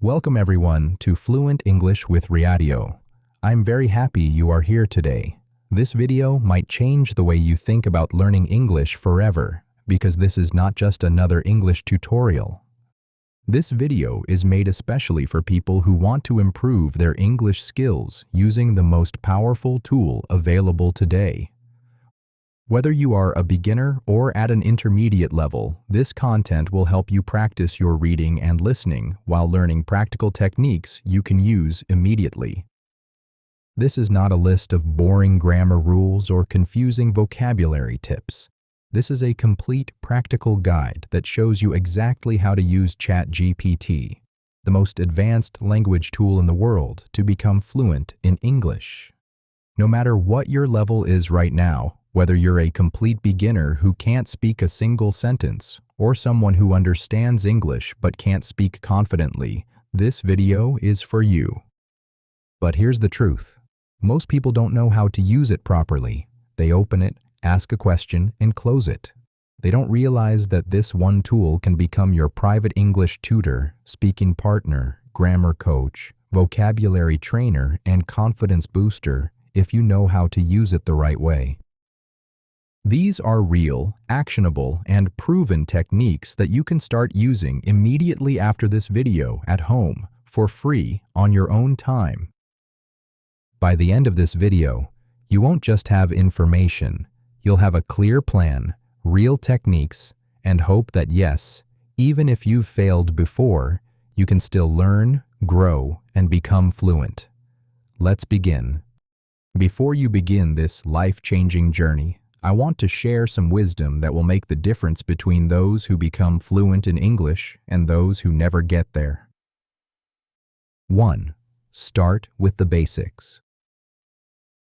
Welcome everyone to Fluent English with Riadio. I'm very happy you are here today. This video might change the way you think about learning English forever, because this is not just another English tutorial. This video is made especially for people who want to improve their English skills using the most powerful tool available today. Whether you are a beginner or at an intermediate level, this content will help you practice your reading and listening while learning practical techniques you can use immediately. This is not a list of boring grammar rules or confusing vocabulary tips. This is a complete practical guide that shows you exactly how to use ChatGPT, the most advanced language tool in the world, to become fluent in English. No matter what your level is right now, whether you're a complete beginner who can't speak a single sentence or someone who understands English but can't speak confidently, this video is for you. But here's the truth. Most people don't know how to use it properly. They open it, ask a question, and close it. They don't realize that this one tool can become your private English tutor, speaking partner, grammar coach, vocabulary trainer, and confidence booster if you know how to use it the right way. These are real, actionable, and proven techniques that you can start using immediately after this video at home, for free, on your own time. By the end of this video, you won't just have information, you'll have a clear plan, real techniques, and hope that yes, even if you've failed before, you can still learn, grow, and become fluent. Let's begin. Before you begin this life-changing journey, I want to share some wisdom that will make the difference between those who become fluent in English and those who never get there. 1. Start with the basics.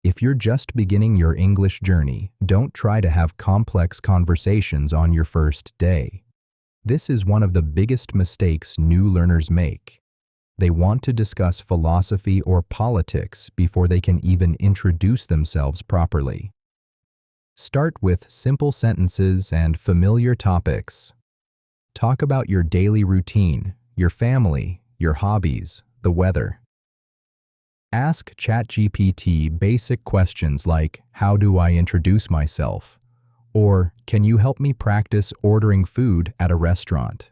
If you're just beginning your English journey, don't try to have complex conversations on your first day. This is one of the biggest mistakes new learners make. They want to discuss philosophy or politics before they can even introduce themselves properly. Start with simple sentences and familiar topics. Talk about your daily routine, your family, your hobbies, the weather. Ask ChatGPT basic questions like, "How do I introduce myself?" or "Can you help me practice ordering food at a restaurant?"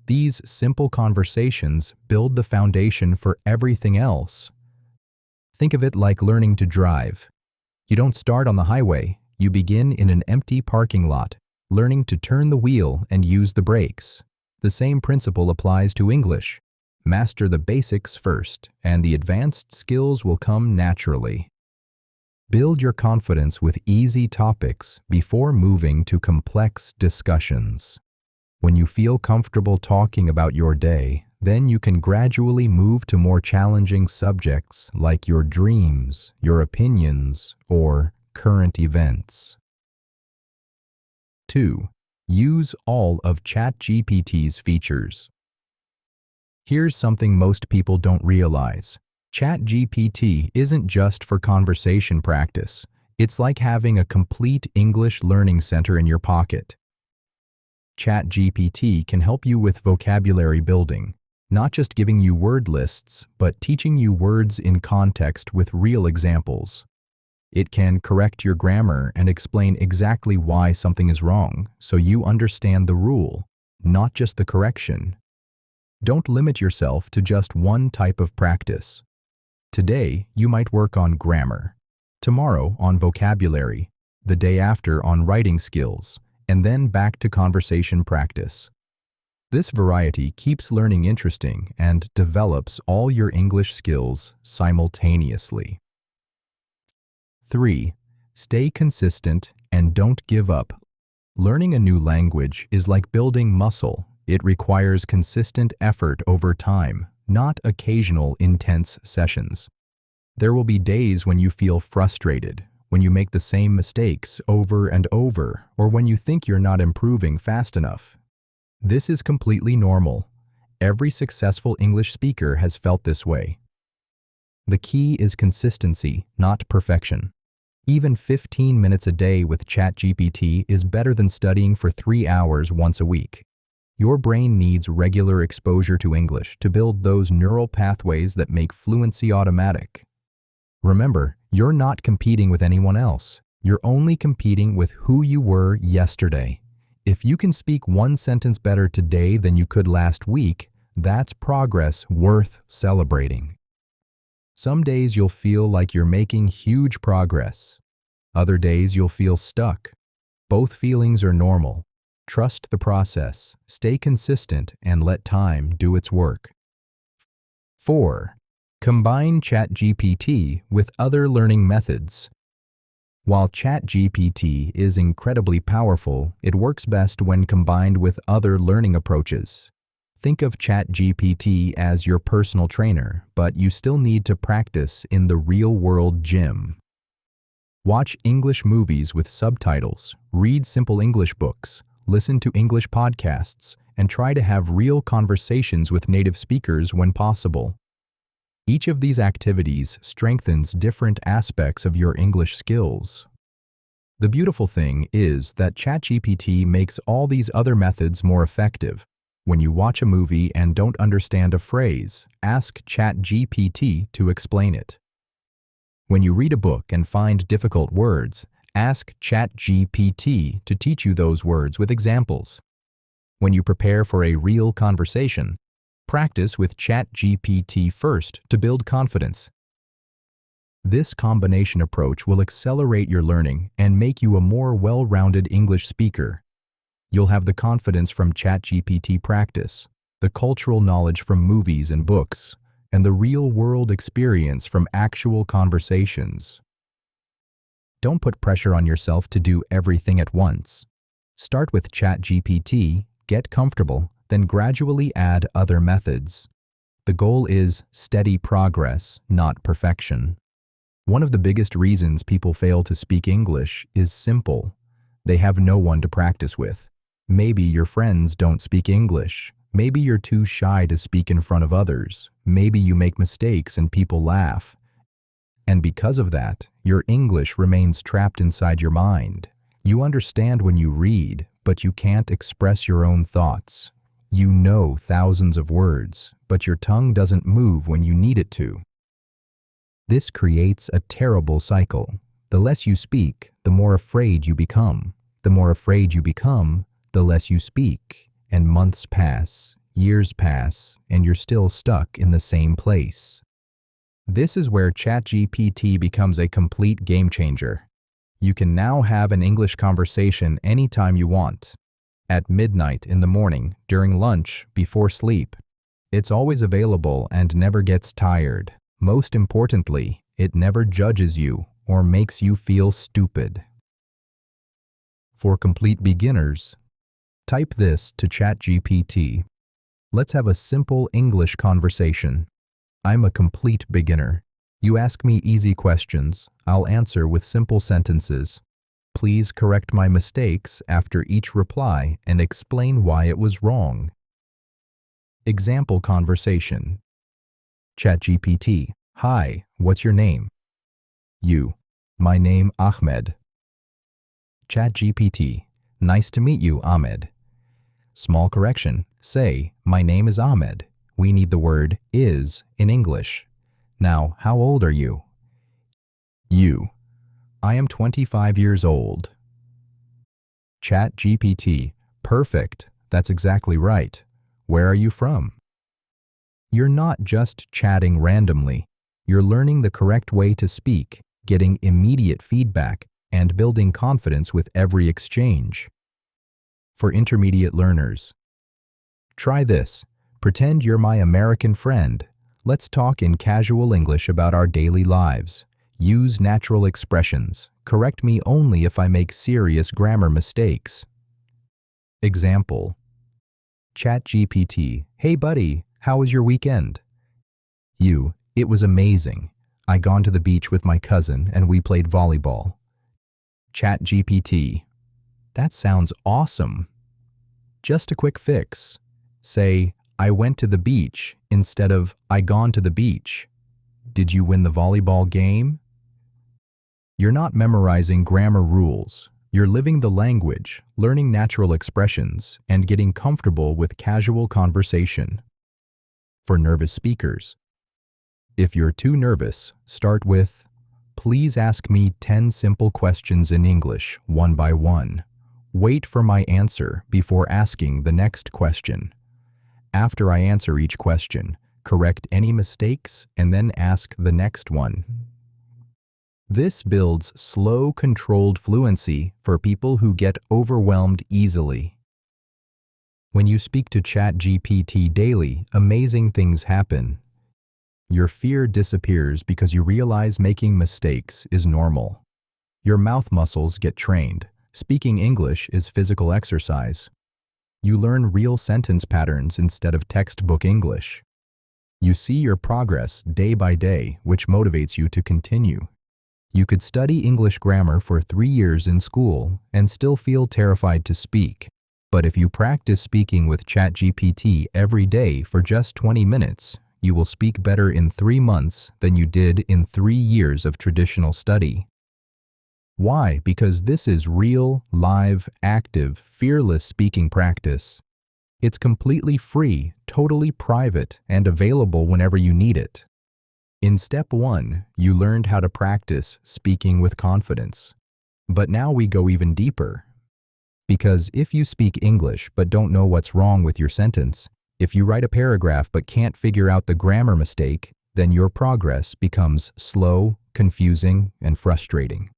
These simple conversations build the foundation for everything else. Think of it like learning to drive. You don't start on the highway. You begin in an empty parking lot, learning to turn the wheel and use the brakes. The same principle applies to English. Master the basics first, and the advanced skills will come naturally. Build your confidence with easy topics before moving to complex discussions. When you feel comfortable talking about your day, then you can gradually move to more challenging subjects like your dreams, your opinions, or current events. 2. Use all of ChatGPT's features. Here's something most people don't realize. ChatGPT isn't just for conversation practice. It's like having a complete English learning center in your pocket. ChatGPT can help you with vocabulary building, not just giving you word lists, but teaching you words in context with real examples. It can correct your grammar and explain exactly why something is wrong, so you understand the rule, not just the correction. Don't limit yourself to just one type of practice. Today, you might work on grammar, tomorrow on vocabulary, the day after on writing skills, and then back to conversation practice. This variety keeps learning interesting and develops all your English skills simultaneously. 3. Stay consistent and don't give up. Learning a new language is like building muscle. It requires consistent effort over time, not occasional intense sessions. There will be days when you feel frustrated, when you make the same mistakes over and over, or when you think you're not improving fast enough. This is completely normal. Every successful English speaker has felt this way. The key is consistency, not perfection. Even 15 minutes a day with ChatGPT is better than studying for 3 hours once a week. Your brain needs regular exposure to English to build those neural pathways that make fluency automatic. Remember, you're not competing with anyone else. You're only competing with who you were yesterday. If you can speak one sentence better today than you could last week, that's progress worth celebrating. Some days you'll feel like you're making huge progress. Other days you'll feel stuck. Both feelings are normal. Trust the process, stay consistent, and let time do its work. 4. Combine ChatGPT with other learning methods. While ChatGPT is incredibly powerful, it works best when combined with other learning approaches. Think of ChatGPT as your personal trainer, but you still need to practice in the real-world gym. Watch English movies with subtitles, read simple English books, listen to English podcasts, and try to have real conversations with native speakers when possible. Each of these activities strengthens different aspects of your English skills. The beautiful thing is that ChatGPT makes all these other methods more effective. When you watch a movie and don't understand a phrase, ask ChatGPT to explain it. When you read a book and find difficult words, ask ChatGPT to teach you those words with examples. When you prepare for a real conversation, practice with ChatGPT first to build confidence. This combination approach will accelerate your learning and make you a more well-rounded English speaker. You'll have the confidence from ChatGPT practice, the cultural knowledge from movies and books, and the real-world experience from actual conversations. Don't put pressure on yourself to do everything at once. Start with ChatGPT, get comfortable, then gradually add other methods. The goal is steady progress, not perfection. One of the biggest reasons people fail to speak English is simple. They have no one to practice with. Maybe your friends don't speak English. Maybe you're too shy to speak in front of others. Maybe you make mistakes and people laugh. And because of that, your English remains trapped inside your mind. You understand when you read, but you can't express your own thoughts. You know thousands of words, but your tongue doesn't move when you need it to. This creates a terrible cycle. The less you speak, the more afraid you become. The more afraid you become, the less you speak. And months pass, years pass, and you're still stuck in the same place. This is where ChatGPT becomes a complete game changer. You can now have an English conversation anytime you want. At midnight, in the morning, during lunch, before sleep. It's always available and never gets tired. Most importantly, it never judges you or makes you feel stupid. For complete beginners, type this to ChatGPT. Let's have a simple English conversation. I'm a complete beginner. You ask me easy questions. I'll answer with simple sentences. Please correct my mistakes after each reply and explain why it was wrong. Example conversation. ChatGPT. Hi, what's your name? You. My name Ahmed. ChatGPT. Nice to meet you, Ahmed. Small correction. Say, my name is Ahmed. We need the word is in English. Now, how old are you? You. I am 25 years old. ChatGPT. Perfect. That's exactly right. Where are you from? You're not just chatting randomly. You're learning the correct way to speak, getting immediate feedback, and building confidence with every exchange. For intermediate learners, try this. Pretend you're my American friend. Let's talk in casual English about our daily lives. Use natural expressions. Correct me only if I make serious grammar mistakes. Example. ChatGPT. Hey buddy, how was your weekend? You. It was amazing. I gone to the beach with my cousin and we played volleyball. ChatGPT. That sounds awesome. Just a quick fix. Say, I went to the beach instead of I gone to the beach. Did you win the volleyball game? You're not memorizing grammar rules. You're living the language, learning natural expressions, and getting comfortable with casual conversation. For nervous speakers, if you're too nervous, start with, "Please ask me 10 simple questions in English, one by one. Wait for my answer before asking the next question. After I answer each question, correct any mistakes and then ask the next one." This builds slow, controlled fluency for people who get overwhelmed easily. When you speak to ChatGPT daily, amazing things happen. Your fear disappears because you realize making mistakes is normal. Your mouth muscles get trained. Speaking English is physical exercise. You learn real sentence patterns instead of textbook English. You see your progress day by day, which motivates you to continue. You could study English grammar for 3 years in school and still feel terrified to speak. But if you practice speaking with ChatGPT every day for just 20 minutes, you will speak better in 3 months than you did in 3 years of traditional study. Why? Because this is real, live, active, fearless speaking practice. It's completely free, totally private, and available whenever you need it. In step 1, you learned how to practice speaking with confidence. But now we go even deeper. Because if you speak English but don't know what's wrong with your sentence, if you write a paragraph but can't figure out the grammar mistake, then your progress becomes slow, confusing, and frustrating.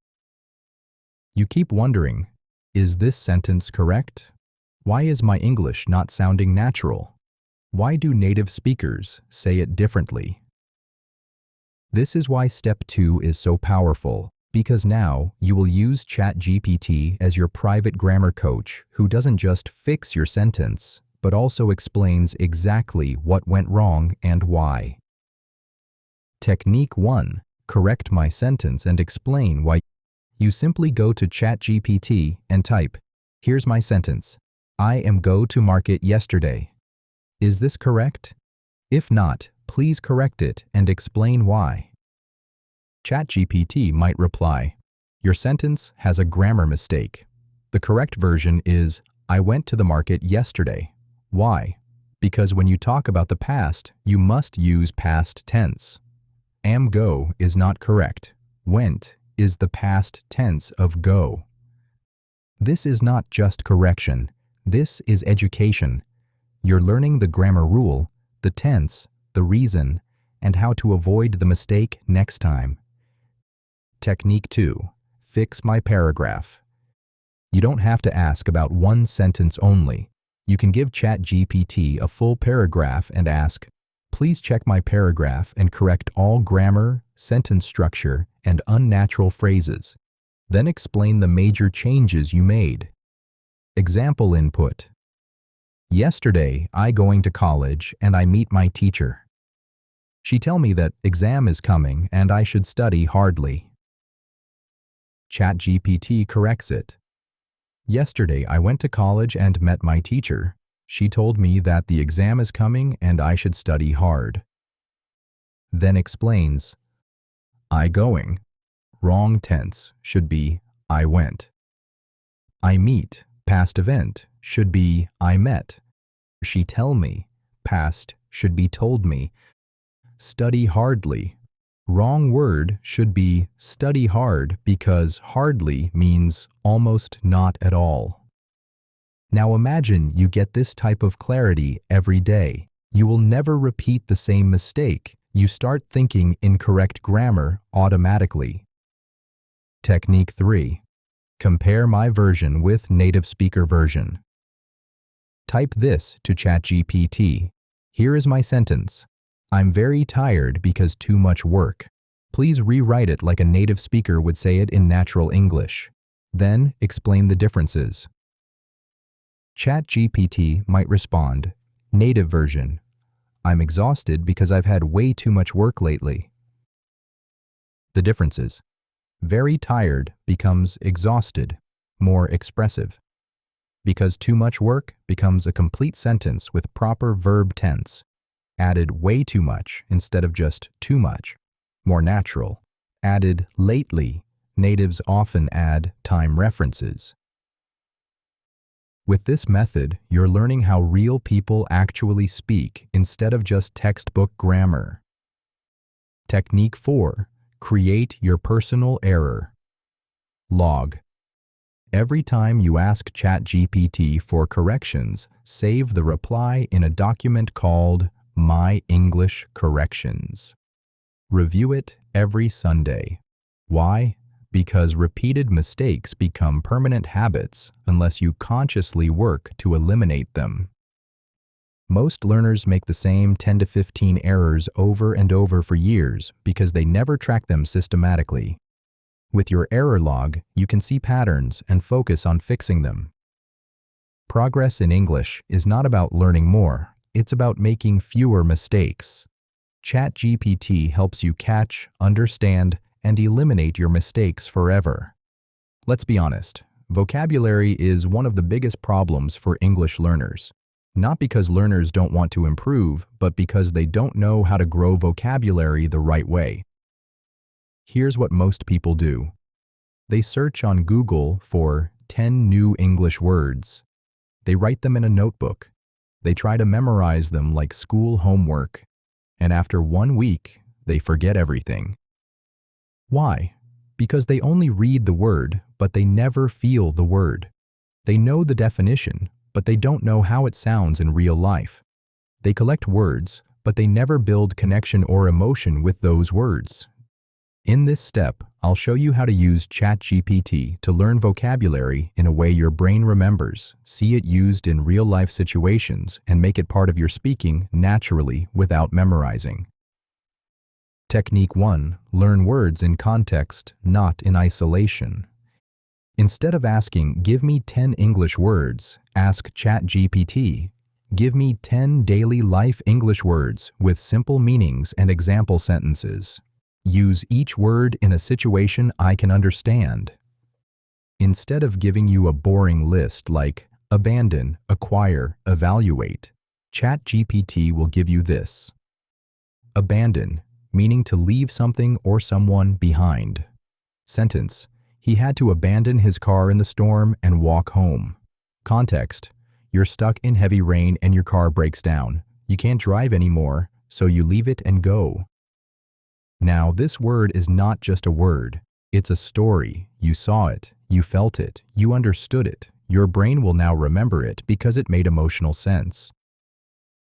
You keep wondering, is this sentence correct? Why is my English not sounding natural? Why do native speakers say it differently? This is why step 2 is so powerful, because now you will use ChatGPT as your private grammar coach who doesn't just fix your sentence, but also explains exactly what went wrong and why. Technique 1. Correct my sentence and explain why. You simply go to ChatGPT and type, "Here's my sentence. I am go to market yesterday. Is this correct? If not, please correct it and explain why." ChatGPT might reply, "Your sentence has a grammar mistake. The correct version is, I went to the market yesterday." Why? Because when you talk about the past, you must use past tense. Am go is not correct. Went is the past tense of go. This is not just correction. This is education. You're learning the grammar rule, the tense, the reason, and how to avoid the mistake next time. Technique 2. Fix my paragraph. You don't have to ask about one sentence only. You can give ChatGPT a full paragraph and ask, "Please check my paragraph and correct all grammar, sentence structure, and unnatural phrases. Then explain the major changes you made." Example input. Yesterday, I going to college and I meet my teacher. She tell me that exam is coming and I should study hardly. ChatGPT corrects it. Yesterday, I went to college and met my teacher. She told me that the exam is coming and I should study hard. Then explains, I going. Wrong tense should be I went. I meet, past event, should be I met. She tell me, past should be told me. Study hardly. Wrong word should be study hard because hardly means almost not at all. Now imagine you get this type of clarity every day. You will never repeat the same mistake. You start thinking incorrect grammar automatically. Technique 3. Compare my version with native speaker version. Type this to ChatGPT. Here is my sentence. I'm very tired because too much work. Please rewrite it like a native speaker would say it in natural English. Then explain the differences. ChatGPT might respond, native version. I'm exhausted because I've had way too much work lately. The differences. Very tired becomes exhausted, more expressive. Because too much work becomes a complete sentence with proper verb tense. Added way too much instead of just too much. More natural. Added lately, Natives often add time references. With this method, you're learning how real people actually speak instead of just textbook grammar. Technique 4. Create your personal error. Log. Every time you ask ChatGPT for corrections, save the reply in a document called My English Corrections. Review it every Sunday. Why? Because repeated mistakes become permanent habits unless you consciously work to eliminate them. Most learners make the same 10 to 15 errors over and over for years because they never track them systematically. With your error log, you can see patterns and focus on fixing them. Progress in English is not about learning more, it's about making fewer mistakes. ChatGPT helps you catch, understand, and eliminate your mistakes forever. Let's be honest, vocabulary is one of the biggest problems for English learners. Not because learners don't want to improve, but because they don't know how to grow vocabulary the right way. Here's what most people do. They search on Google for 10 new English words. They write them in a notebook. They try to memorize them like school homework. And after 1 week, they forget everything. Why? Because they only read the word, but they never feel the word. They know the definition, but they don't know how it sounds in real life. They collect words, but they never build connection or emotion with those words. In this step, I'll show you how to use ChatGPT to learn vocabulary in a way your brain remembers, see it used in real-life situations, and make it part of your speaking naturally without memorizing. Technique 1. Learn words in context, not in isolation. Instead of asking, "Give me 10 English words," ask ChatGPT, "Give me 10 daily life English words with simple meanings and example sentences. Use each word in a situation I can understand." Instead of giving you a boring list like abandon, acquire, evaluate, ChatGPT will give you this. Abandon, meaning to leave something or someone behind. Sentence: He had to abandon his car in the storm and walk home. Context: You're stuck in heavy rain and your car breaks down. You can't drive anymore, so you leave it and go. Now, this word is not just a word. It's a story. You saw it, you felt it, you understood it. Your brain will now remember it because it made emotional sense.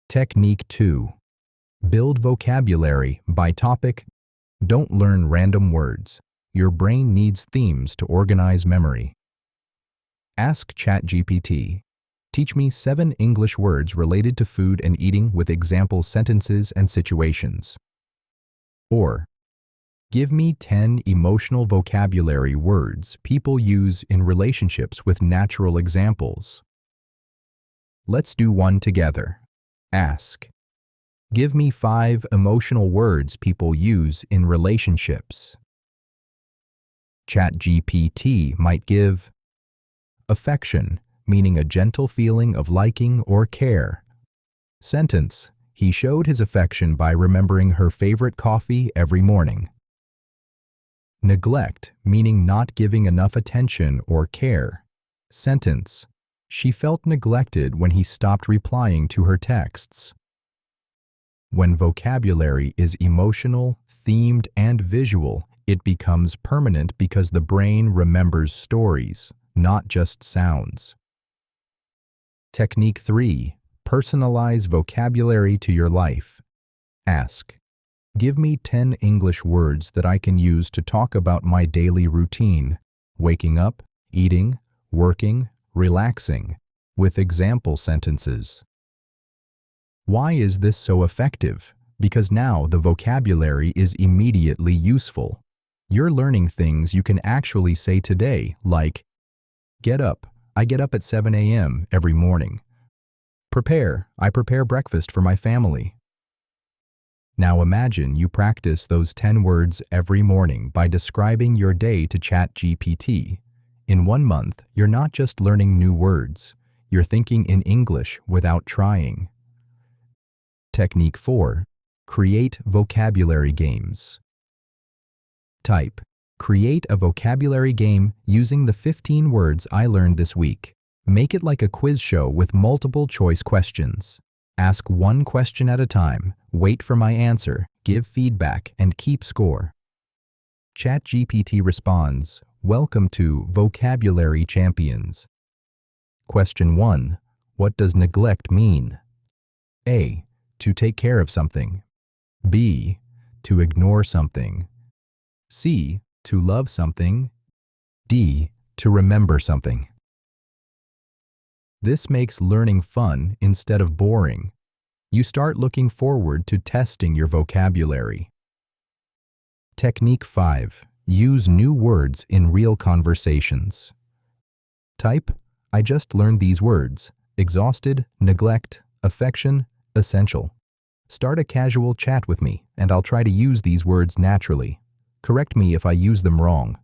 Technique 2. Build vocabulary by topic. Don't learn random words. Your brain needs themes to organize memory. Ask ChatGPT, "Teach me 7 English words related to food and eating with example sentences and situations." Or, "Give me 10 emotional vocabulary words people use in relationships with natural examples." Let's do one together. Ask, "Give me 5 emotional words people use in relationships." ChatGPT might give affection, meaning a gentle feeling of liking or care. Sentence: He showed his affection by remembering her favorite coffee every morning. Neglect, meaning not giving enough attention or care. Sentence: She felt neglected when he stopped replying to her texts. When vocabulary is emotional, themed, and visual, it becomes permanent because the brain remembers stories, not just sounds. Technique 3. Personalize vocabulary to your life. Ask, "Give me 10 English words that I can use to talk about my daily routine, waking up, eating, working, relaxing, with example sentences." Why is this so effective? Because now the vocabulary is immediately useful. You're learning things you can actually say today, like, "Get up. I get up at 7 a.m. every morning." "Prepare. I prepare breakfast for my family." Now imagine you practice those 10 words every morning by describing your day to ChatGPT. In 1 month, you're not just learning new words, you're thinking in English without trying. Technique 4. Create vocabulary games. Type, Create a vocabulary game using the 15 words I learned this week. Make it like a quiz show with multiple choice questions. Ask one question at a time, wait for my answer, give feedback, and keep score. ChatGPT responds, "Welcome to Vocabulary Champions." Question 1. What does neglect mean? A. To take care of something. B. To ignore something. C. To love something. D. To remember something. This makes learning fun instead of boring. You start looking forward to testing your vocabulary. Technique 5. Use new words in real conversations. Type, I just learned these words: exhausted, neglect, affection, essential. Start a casual chat with me, and I'll try to use these words naturally. Correct me if I use them wrong.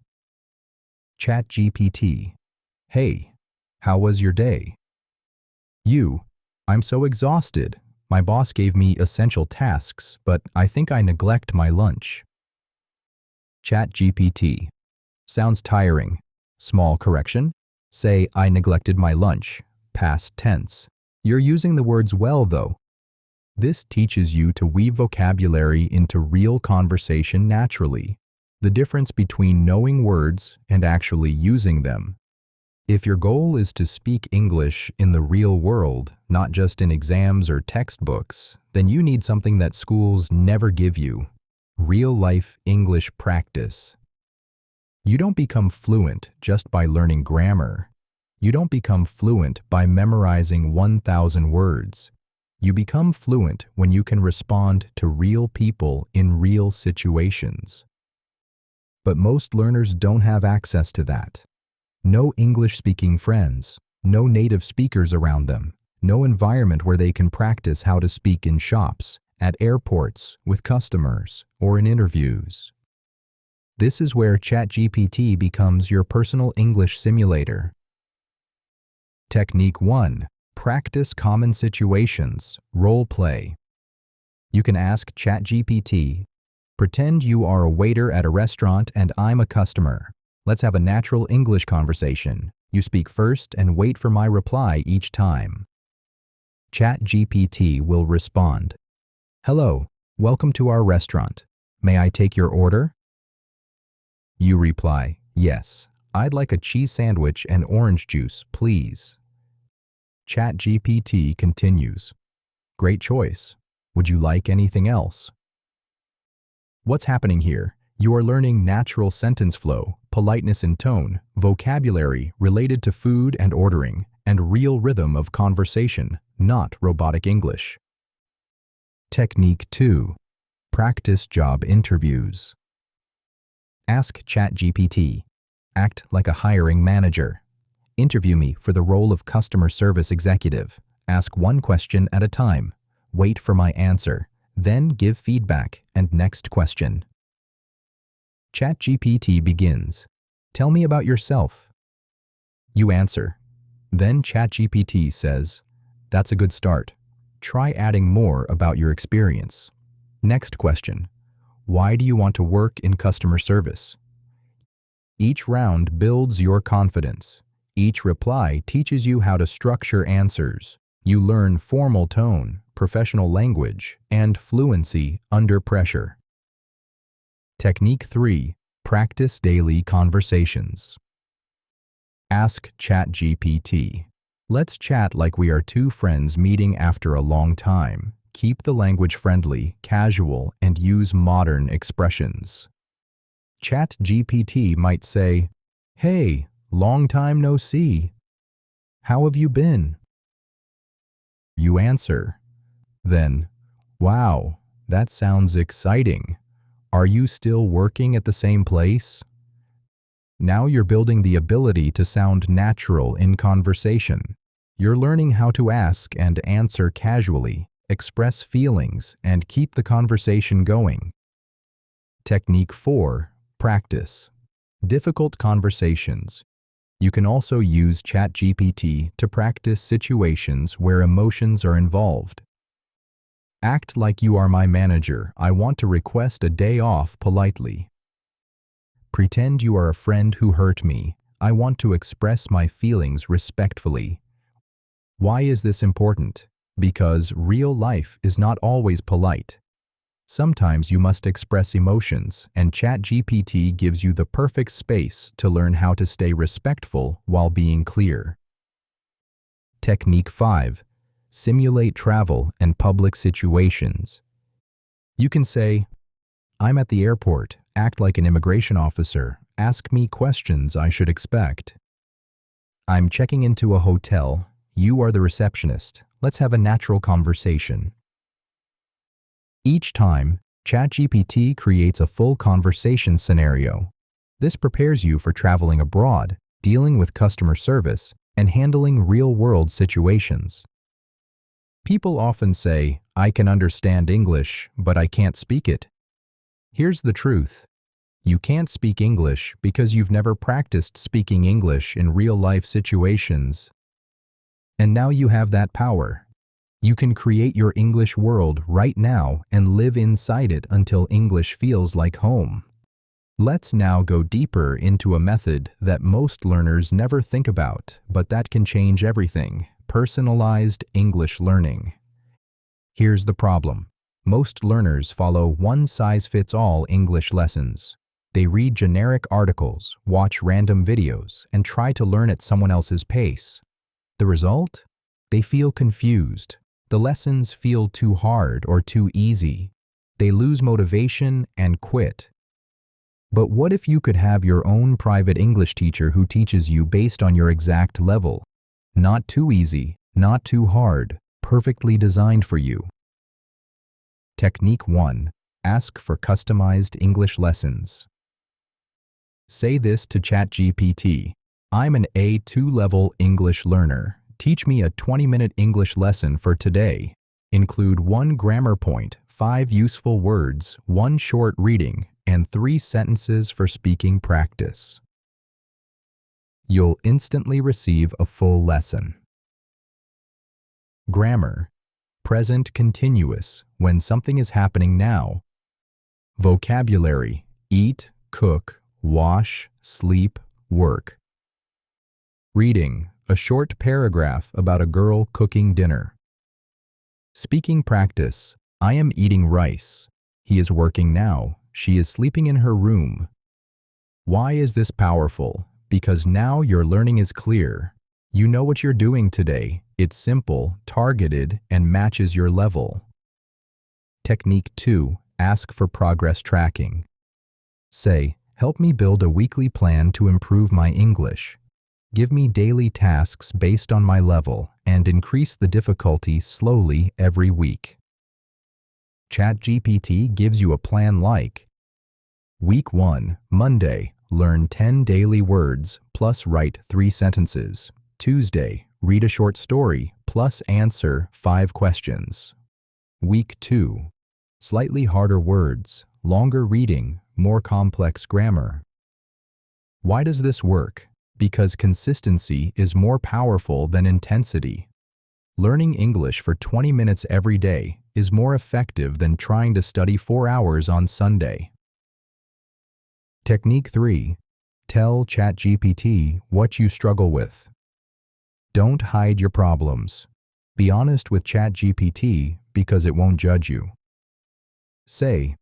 ChatGPT. Hey, how was your day? You. I'm so exhausted. My boss gave me essential tasks, but I think I neglect my lunch. ChatGPT. Sounds tiring. Small correction. Say, I neglected my lunch. Past tense. You're using the words well, though. This teaches you to weave vocabulary into real conversation naturally. The difference between knowing words and actually using them. If your goal is to speak English in the real world, not just in exams or textbooks, then you need something that schools never give you: real-life English practice. You don't become fluent just by learning grammar. You don't become fluent by memorizing 1,000 words. You become fluent when you can respond to real people in real situations. But most learners don't have access to that. No English-speaking friends, no native speakers around them, no environment where they can practice how to speak in shops, at airports, with customers, or in interviews. This is where ChatGPT becomes your personal English simulator. Technique 1. Practice common situations, role play. You can ask ChatGPT, pretend you are a waiter at a restaurant and I'm a customer. Let's have a natural English conversation. You speak first and wait for my reply each time. ChatGPT will respond, "Hello, welcome to our restaurant. May I take your order?" You reply, "Yes, I'd like a cheese sandwich and orange juice, please." ChatGPT continues, "Great choice. Would you like anything else?" What's happening here? You are learning natural sentence flow, politeness in tone, vocabulary related to food and ordering, and real rhythm of conversation, not robotic English. Technique 2. Practice job interviews. Ask ChatGPT. Act like a hiring manager. Interview me for the role of customer service executive. Ask one question at a time. Wait for my answer. Then give feedback and next question. ChatGPT begins. Tell me about yourself. You answer. Then ChatGPT says, that's a good start. Try adding more about your experience. Next question. Why do you want to work in customer service? Each round builds your confidence. Each reply teaches you how to structure answers. You learn formal tone, professional language, and fluency under pressure. Technique 3. Practice daily conversations. Ask ChatGPT. Let's chat like we are two friends meeting after a long time. Keep the language friendly, casual, and use modern expressions. ChatGPT might say, "Hey, long time no see. How have you been?" You answer. Then, "Wow, that sounds exciting. Are you still working at the same place?" Now you're building the ability to sound natural in conversation. You're learning how to ask and answer casually, express feelings, and keep the conversation going. Technique 4. Practice. Difficult conversations. You can also use ChatGPT to practice situations where emotions are involved. Act like you are my manager. I want to request a day off politely. Pretend you are a friend who hurt me. I want to express my feelings respectfully. Why is this important? Because real life is not always polite. Sometimes you must express emotions, and ChatGPT gives you the perfect space to learn how to stay respectful while being clear. Technique 5. Simulate travel and public situations. You can say, "I'm at the airport. Act like an immigration officer. Ask me questions I should expect." "I'm checking into a hotel. You are the receptionist. Let's have a natural conversation." Each time, ChatGPT creates a full conversation scenario. This prepares you for traveling abroad, dealing with customer service, and handling real-world situations. People often say, "I can understand English, but I can't speak it." Here's the truth. You can't speak English because you've never practiced speaking English in real-life situations. And now you have that power. You can create your English world right now and live inside it until English feels like home. Let's now go deeper into a method that most learners never think about, but that can change everything: personalized English learning. Here's the problem. Most learners follow one-size-fits-all English lessons. They read generic articles, watch random videos, and try to learn at someone else's pace. The result? They feel confused. The lessons feel too hard or too easy. They lose motivation and quit. But what if you could have your own private English teacher who teaches you based on your exact level? Not too easy, not too hard, perfectly designed for you. Technique 1. Ask for customized English lessons. Say this to ChatGPT. "I'm an A2 level English learner. Teach me a 20-minute English lesson for today. Include 1 grammar point, 5 useful words, 1 short reading, and 3 sentences for speaking practice." You'll instantly receive a full lesson. Grammar. Present continuous, when something is happening now. Vocabulary. Eat, cook, wash, sleep, work. Reading. A short paragraph about a girl cooking dinner. Speaking practice. I am eating rice. He is working now. She is sleeping in her room. Why is this powerful? Because now your learning is clear. You know what you're doing today. It's simple, targeted, and matches your level. Technique 2. Ask for progress tracking. Say, "Help me build a weekly plan to improve my English. Give me daily tasks based on my level and increase the difficulty slowly every week." ChatGPT gives you a plan like: Week 1, Monday, learn 10 daily words plus write 3 sentences. Tuesday, read a short story plus answer 5 questions. Week 2, slightly harder words, longer reading, more complex grammar. Why does this work? Because consistency is more powerful than intensity. Learning English for 20 minutes every day is more effective than trying to study 4 hours on Sunday. Technique 3. Tell ChatGPT what you struggle with. Don't hide your problems. Be honest with ChatGPT because it won't judge you. Say,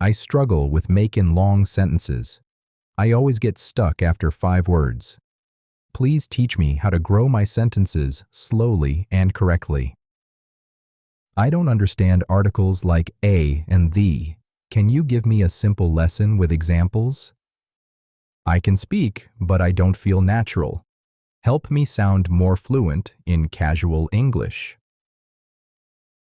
"I struggle with making long sentences. I always get stuck after 5 words. Please teach me how to grow my sentences slowly and correctly. I don't understand articles like a and the. Can you give me a simple lesson with examples? I can speak, but I don't feel natural. Help me sound more fluent in casual English."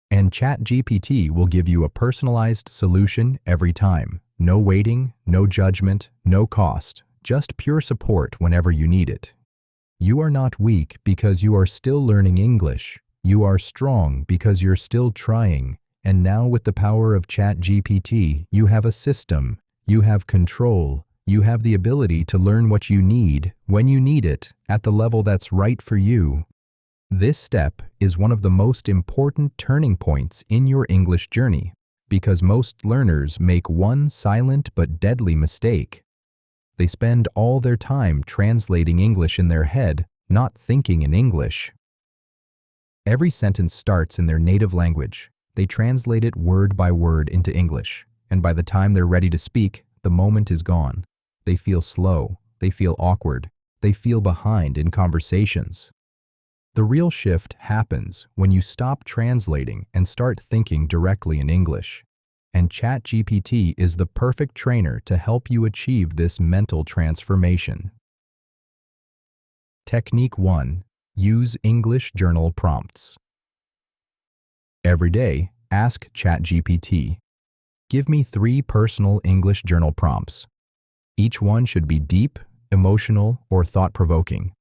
And ChatGPT will give you a personalized solution every time. No waiting, no judgment, no cost, just pure support whenever you need it. You are not weak because you are still learning English. You are strong because you're still trying. And now with the power of ChatGPT, you have a system, you have control, you have the ability to learn what you need, when you need it, at the level that's right for you. This step is one of the most important turning points in your English journey, because most learners make one silent but deadly mistake. They spend all their time translating English in their head, not thinking in English. Every sentence starts in their native language. They translate it word by word into English, and by the time they're ready to speak, the moment is gone. They feel slow, they feel awkward, they feel behind in conversations. The real shift happens when you stop translating and start thinking directly in English. And ChatGPT is the perfect trainer to help you achieve this mental transformation. Technique 1. Use English journal prompts. Every day, ask ChatGPT, "Give me 3 personal English journal prompts. Each one should be deep, emotional, or thought-provoking.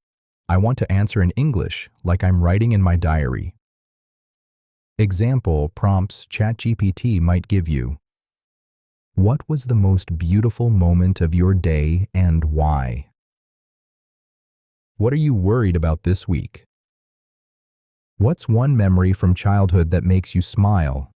I want to answer in English like I'm writing in my diary." Example prompts ChatGPT might give you: what was the most beautiful moment of your day and why? What are you worried about this week? What's one memory from childhood that makes you smile?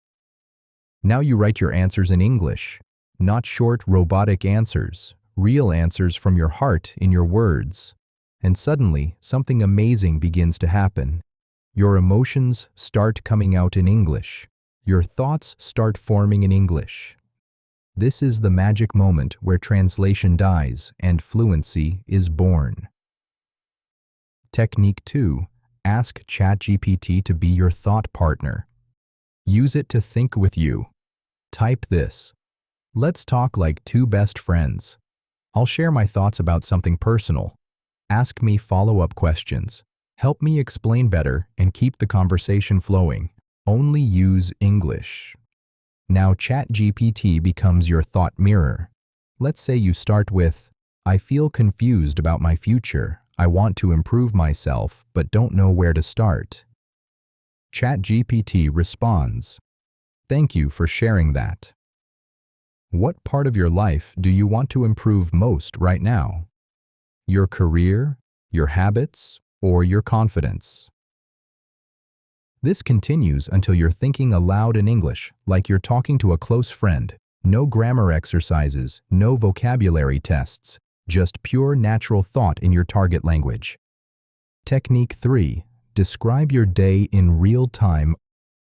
Now you write your answers in English, not short robotic answers, real answers from your heart in your words. And suddenly, something amazing begins to happen. Your emotions start coming out in English. Your thoughts start forming in English. This is the magic moment where translation dies and fluency is born. Technique 2. Ask ChatGPT to be your thought partner. Use it to think with you. Type this: "Let's talk like 2 best friends. I'll share my thoughts about something personal. Ask me follow-up questions. Help me explain better and keep the conversation flowing. Only use English." Now ChatGPT becomes your thought mirror. Let's say you start with, "I feel confused about my future. I want to improve myself, but don't know where to start." ChatGPT responds, "Thank you for sharing that. What part of your life do you want to improve most right now? Your career, your habits, or your confidence?" This continues until you're thinking aloud in English, like you're talking to a close friend. No grammar exercises, no vocabulary tests, just pure natural thought in your target language. Technique 3. Describe your day in real time.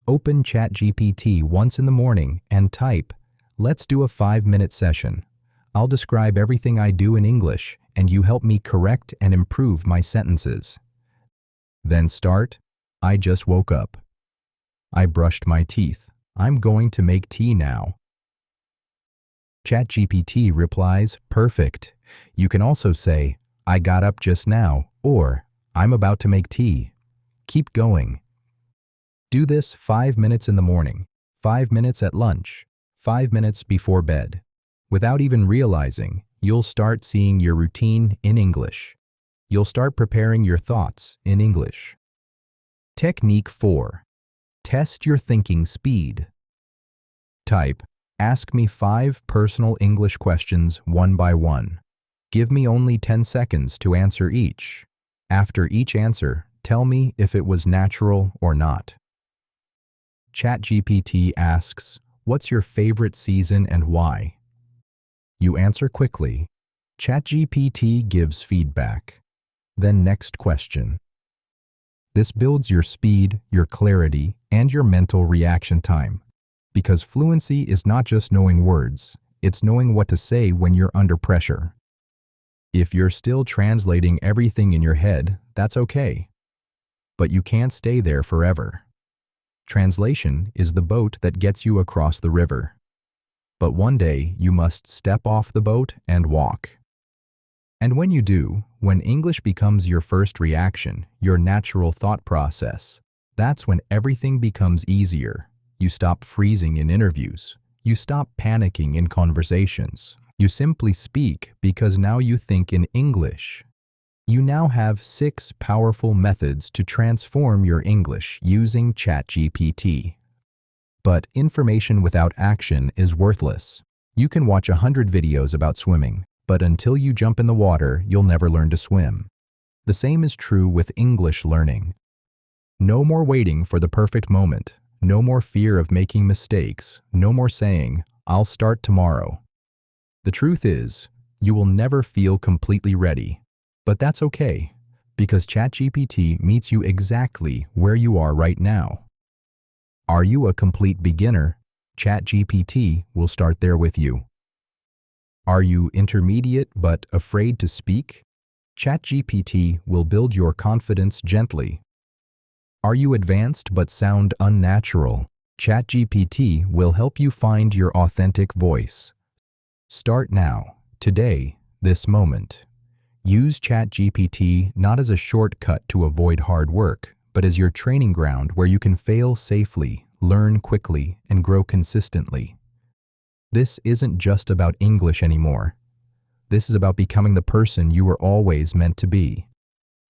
Open ChatGPT once in the morning and type, "Let's do a 5-minute session. I'll describe everything I do in English, and you help me correct and improve my sentences." Then start, "I just woke up. I brushed my teeth. I'm going to make tea now." ChatGPT replies, "Perfect." You can also say, "I got up just now," or "I'm about to make tea." Keep going. Do this 5 minutes in the morning, 5 minutes at lunch, 5 minutes before bed. Without even realizing, you'll start seeing your routine in English. You'll start preparing your thoughts in English. Technique 4. Test your thinking speed. Type, "Ask me 5 personal English questions one by one. Give me only 10 seconds to answer each. After each answer, tell me if it was natural or not." ChatGPT asks, "What's your favorite season and why?" You answer quickly. ChatGPT gives feedback. Then next question. This builds your speed, your clarity, and your mental reaction time. Because fluency is not just knowing words, it's knowing what to say when you're under pressure. If you're still translating everything in your head, that's okay. But you can't stay there forever. Translation is the boat that gets you across the river. But one day you must step off the boat and walk. And when you do, when English becomes your first reaction, your natural thought process, that's when everything becomes easier. You stop freezing in interviews. You stop panicking in conversations. You simply speak because now you think in English. You now have 6 powerful methods to transform your English using ChatGPT. But information without action is worthless. You can watch 100 videos about swimming, but until you jump in the water, you'll never learn to swim. The same is true with English learning. No more waiting for the perfect moment. No more fear of making mistakes. No more saying, "I'll start tomorrow." The truth is, You will never feel completely ready. But that's okay, because ChatGPT meets you exactly where you are right now. Are you a complete beginner? ChatGPT will start there with you. Are you intermediate but afraid to speak? ChatGPT will build your confidence gently. Are you advanced but sound unnatural? ChatGPT will help you find your authentic voice. Start now, today, this moment. Use ChatGPT not as a shortcut to avoid hard work, but as your training ground where you can fail safely, learn quickly, and grow consistently. This isn't just about English anymore. This is about becoming the person you were always meant to be.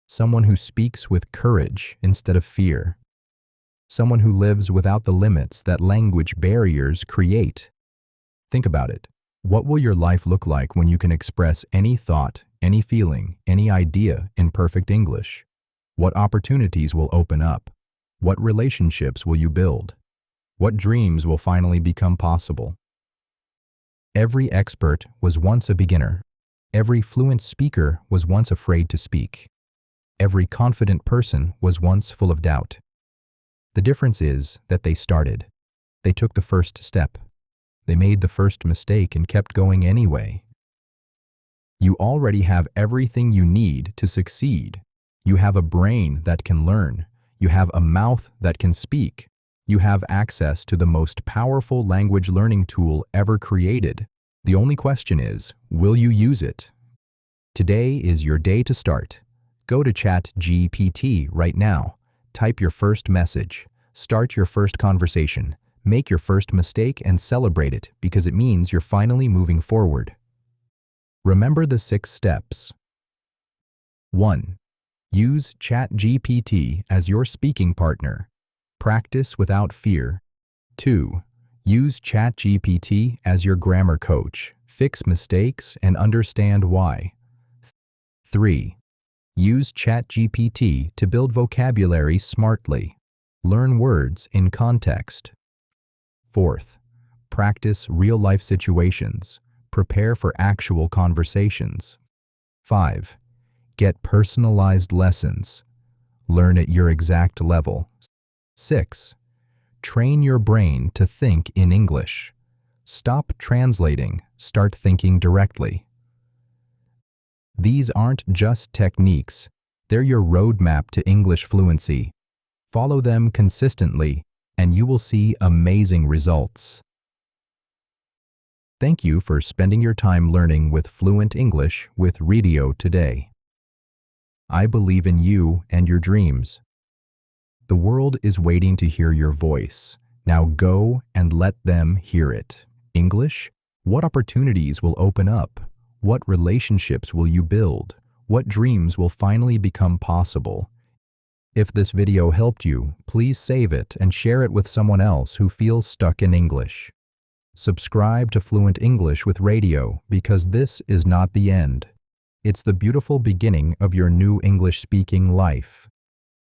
Someone who speaks with courage instead of fear. Someone who lives without the limits that language barriers create. Think about it. What will your life look like when you can express any thought, any feeling, any idea in perfect English? What opportunities will open up? What relationships will you build? What dreams will finally become possible? Every expert was once a beginner. Every fluent speaker was once afraid to speak. Every confident person was once full of doubt. The difference is that they started. They took the first step. They made the first mistake and kept going anyway. You already have everything you need to succeed. You have a brain that can learn. You have a mouth that can speak. You have access to the most powerful language learning tool ever created. The only question is, will you use it? Today is your day to start. Go to ChatGPT right now. Type your first message. Start your first conversation. Make your first mistake and celebrate it because it means you're finally moving forward. Remember the 6 steps. 1. Use ChatGPT as your speaking partner. Practice without fear. 2. Use ChatGPT as your grammar coach. Fix mistakes and understand why. 3. Use ChatGPT to build vocabulary smartly. Learn words in context. 4th, practice real-life situations. Prepare for actual conversations. 5. Get personalized lessons. Learn at your exact level. 6. Train your brain to think in English. Stop translating, start thinking directly. These aren't just techniques, they're your roadmap to English fluency. Follow them consistently, and you will see amazing results. Thank you for spending your time learning with Fluent English with Radio today. I believe in you and your dreams. The world is waiting to hear your voice. Now go and let them hear it. English? What opportunities will open up? What relationships will you build? What dreams will finally become possible? If this video helped you, please save it and share it with someone else who feels stuck in English. Subscribe to Fluent English with Radio because this is not the end. It's the beautiful beginning of your new English-speaking life.